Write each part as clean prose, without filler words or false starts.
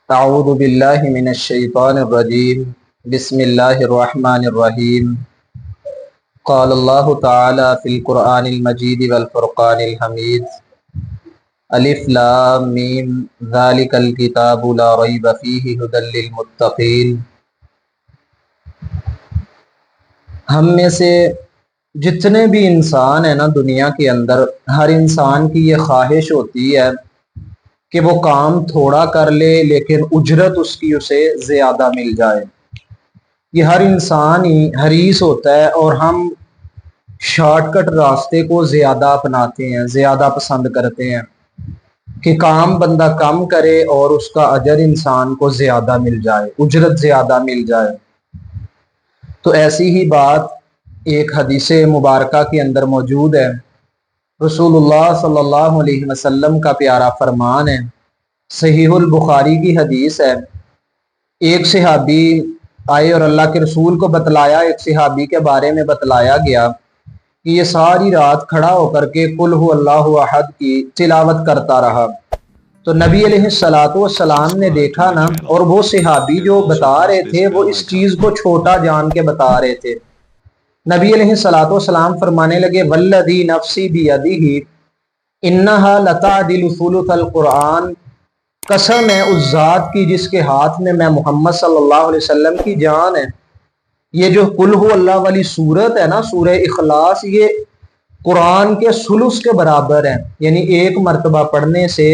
اعوذ باللہ من الشیطان الرجیم بسم اللہ الرحمن الرحیم قال اللہ تعالی فی القرآن المجید والفرقان الحمید الف لام میم ذالک الکتاب لا ریب فیہ ھدی للمتقین۔ ہم میں سے جتنے بھی انسان ہیں نا دنیا کے اندر، ہر انسان کی یہ خواہش ہوتی ہے کہ وہ کام تھوڑا کر لے لیکن اجرت اس کی اسے زیادہ مل جائے۔ یہ ہر انسان ہی حریص ہوتا ہے اور ہم شارٹ کٹ راستے کو زیادہ اپناتے ہیں، زیادہ پسند کرتے ہیں کہ کام بندہ کم کرے اور اس کا اجر انسان کو زیادہ مل جائے، اجرت زیادہ مل جائے۔ تو ایسی ہی بات ایک حدیث مبارکہ کے اندر موجود ہے۔ رسول اللہ صلی اللہ علیہ وسلم کا پیارا فرمان ہے، صحیح البخاری کی حدیث ہے۔ ایک صحابی آئے اور اللہ کے رسول کو بتلایا، ایک صحابی کے بارے میں بتلایا گیا کہ یہ ساری رات کھڑا ہو کر کے قل ھو اللہ احد کی تلاوت کرتا رہا۔ تو نبی علیہ السلام نے دیکھا نا، اور وہ صحابی جو بتا رہے تھے وہ اس چیز کو چھوٹا جان کے بتا رہے تھے۔ نبی علیہ السلام فرمانے لگے والذی نفسی بیدہ انہا لتعدل ثلث القرآن، قسم ہے اس ذات کی جس کے ہاتھ میں محمد صلی اللہ علیہ وسلم کی جان ہے، یہ جو قل ھو اللہ والی سورت ہے نا، سورہ اخلاص، یہ قرآن کے ثلث کے برابر ہے، یعنی ایک مرتبہ پڑھنے سے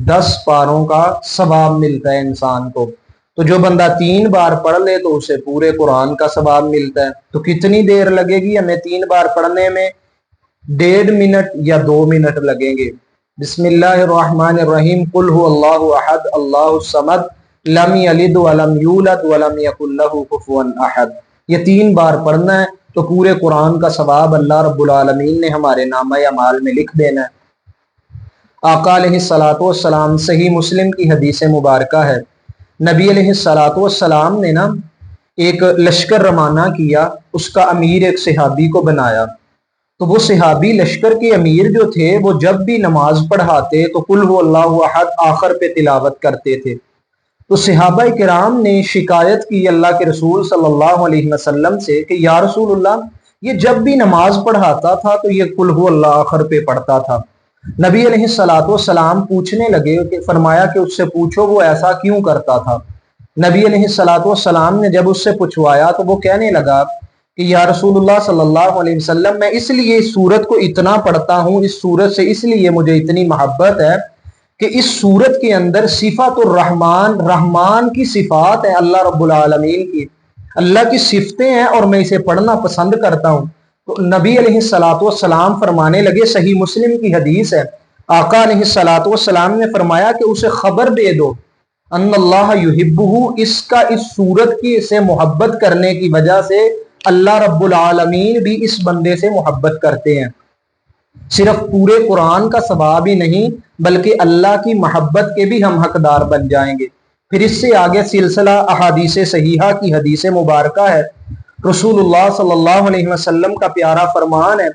10 پاروں کا ثواب ملتا ہے انسان کو۔ تو جو بندہ 3 بار پڑھ لے تو اسے پورے قرآن کا ثواب ملتا ہے۔ تو کتنی دیر لگے گی ہمیں 3 بار پڑھنے میں؟ 1.5 منٹ یا 2 منٹ لگیں گے۔ بسم اللہ الرحمن الرحیم قل ھو اللہ احد اللہ الصمد لم یلد ولم یولد ولم یکن لہ کفوا احد، یہ 3 بار پڑھنا ہے تو پورے قرآن کا ثواب اللہ رب العالمین نے ہمارے نامہ اعمال میں لکھ دینا ہے۔ آقا علیہ السلام صحیح مسلم کی حدیث مبارکہ ہے، نبی علیہ السلام نے نا ایک لشکر روانہ کیا، اس کا امیر ایک صحابی کو بنایا۔ تو وہ صحابی لشکر کے امیر جو تھے وہ جب بھی نماز پڑھاتے تو قل ھو اللہ احد آخر پہ تلاوت کرتے تھے۔ تو صحابہ کرام نے شکایت کی اللہ کے رسول صلی اللہ علیہ وسلم سے کہ یا رسول اللہ، یہ جب بھی نماز پڑھاتا تھا تو یہ قل ھو اللہ آخر پہ پڑھتا تھا۔ نبی علیہ السلام پوچھنے لگے کہ فرمایا کہ اس سے پوچھو وہ ایسا کیوں کرتا تھا۔ نبی علیہ السلام نے جب اس سے پوچھوایا تو وہ کہنے لگا کہ یا رسول اللہ صلی اللہ علیہ وسلم، میں اس لیے اس سورت کو اتنا پڑھتا ہوں، اس سورت سے اس لیے مجھے اتنی محبت ہے کہ اس سورت کے اندر صفات الرحمن، رحمان کی صفات ہے، اللہ رب العالمین کی اللہ کی صفتیں ہیں اور میں اسے پڑھنا پسند کرتا ہوں۔ تو نبی علیہ السلام فرمانے لگے، صحیح مسلم کی حدیث ہے، آقا علیہ السلام نے فرمایا کہ اسے خبر دے دو ان اللہ یحبہ، اس کا اس سورت کی سے محبت کرنے کی وجہ سے اللہ رب العالمین بھی اس بندے سے محبت کرتے ہیں۔ صرف پورے قرآن کا ثواب ہی نہیں بلکہ اللہ کی محبت کے بھی ہم حقدار بن جائیں گے۔ پھر اس سے آگے سلسلہ احادیث صحیحہ کی حدیث مبارکہ ہے، رسول اللہ صلی اللہ علیہ وسلم کا پیارا فرمان ہے،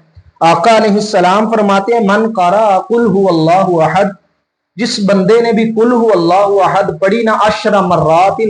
آقا علیہ السلام فرماتے ہیں من قرأ قل ھو اللہ احد، جس بندے نے بھی قل ھو اللہ احد پڑھی نا 10 مرات،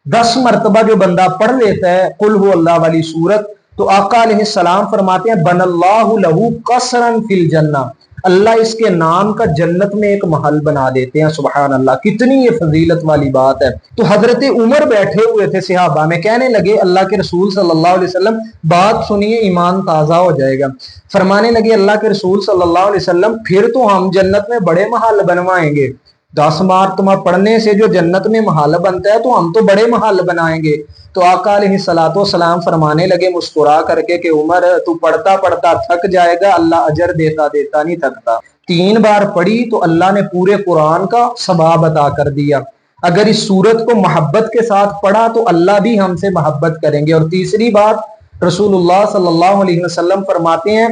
10 مرتبہ جو بندہ پڑھ لیتا ہے قل ھو اللہ والی سورت، تو آقا علیہ السلام فرماتے ہیں بن اللہ لہو قصرا فی الجنہ، اللہ اس کے نام کا جنت میں ایک محل بنا دیتے ہیں۔ سبحان اللہ، کتنی یہ فضیلت والی بات ہے۔ تو حضرت عمر بیٹھے ہوئے تھے صحابہ میں، کہنے لگے اللہ کے رسول صلی اللہ علیہ وسلم بات سنیے ایمان تازہ ہو جائے گا۔ فرمانے لگے اللہ کے رسول صلی اللہ علیہ وسلم پھر تو ہم جنت میں بڑے محل بنوائیں گے، 10 مرتبہ پڑھنے سے جو جنت میں محل بنتا ہے تو ہم تو بڑے محل بنائیں گے۔ تو آقا علیہ السلام فرمانے لگے مسکرا کر کے کہ عمر تو پڑھتا پڑھتا تھک جائے گا، اللہ اجر دیتا دیتا نہیں تھکتا۔ 3 بار پڑھی تو اللہ نے پورے قرآن کا ثواب عطا کر دیا۔ اگر اس سورت کو محبت کے ساتھ پڑھا تو اللہ بھی ہم سے محبت کریں گے۔ اور تیسری بات، رسول اللہ صلی اللہ علیہ وسلم فرماتے ہیں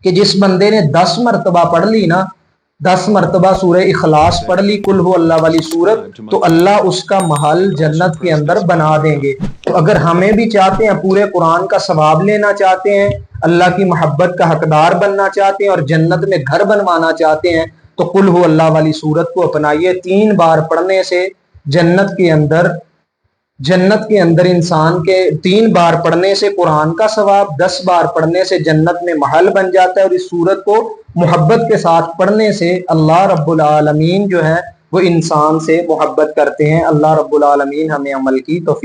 کہ جس بندے نے 10 مرتبہ پڑھ لی نا، 10 مرتبہ سورہ اخلاص پڑھ لی قل ھو اللہ والی سورت، تو اللہ اس کا محل جنت کے اندر بنا دیں گے۔ تو اگر ہمیں بھی چاہتے ہیں پورے قرآن کا ثواب لینا چاہتے ہیں، اللہ کی محبت کا حقدار بننا چاہتے ہیں اور جنت میں گھر بنوانا چاہتے ہیں، تو قل ہو اللہ والی سورت کو اپنائیے. 3 بار پڑھنے سے جنت کے اندر انسان کے 3 بار پڑھنے سے قرآن کا ثواب، 10 بار پڑھنے سے جنت میں محل بن جاتا ہے. اور اس سورت کو محبت کے ساتھ پڑھنے سے اللہ رب العالمین جو ہے وہ انسان سے محبت کرتے ہیں. اللہ رب العالمین ہمیں عمل کی توفیق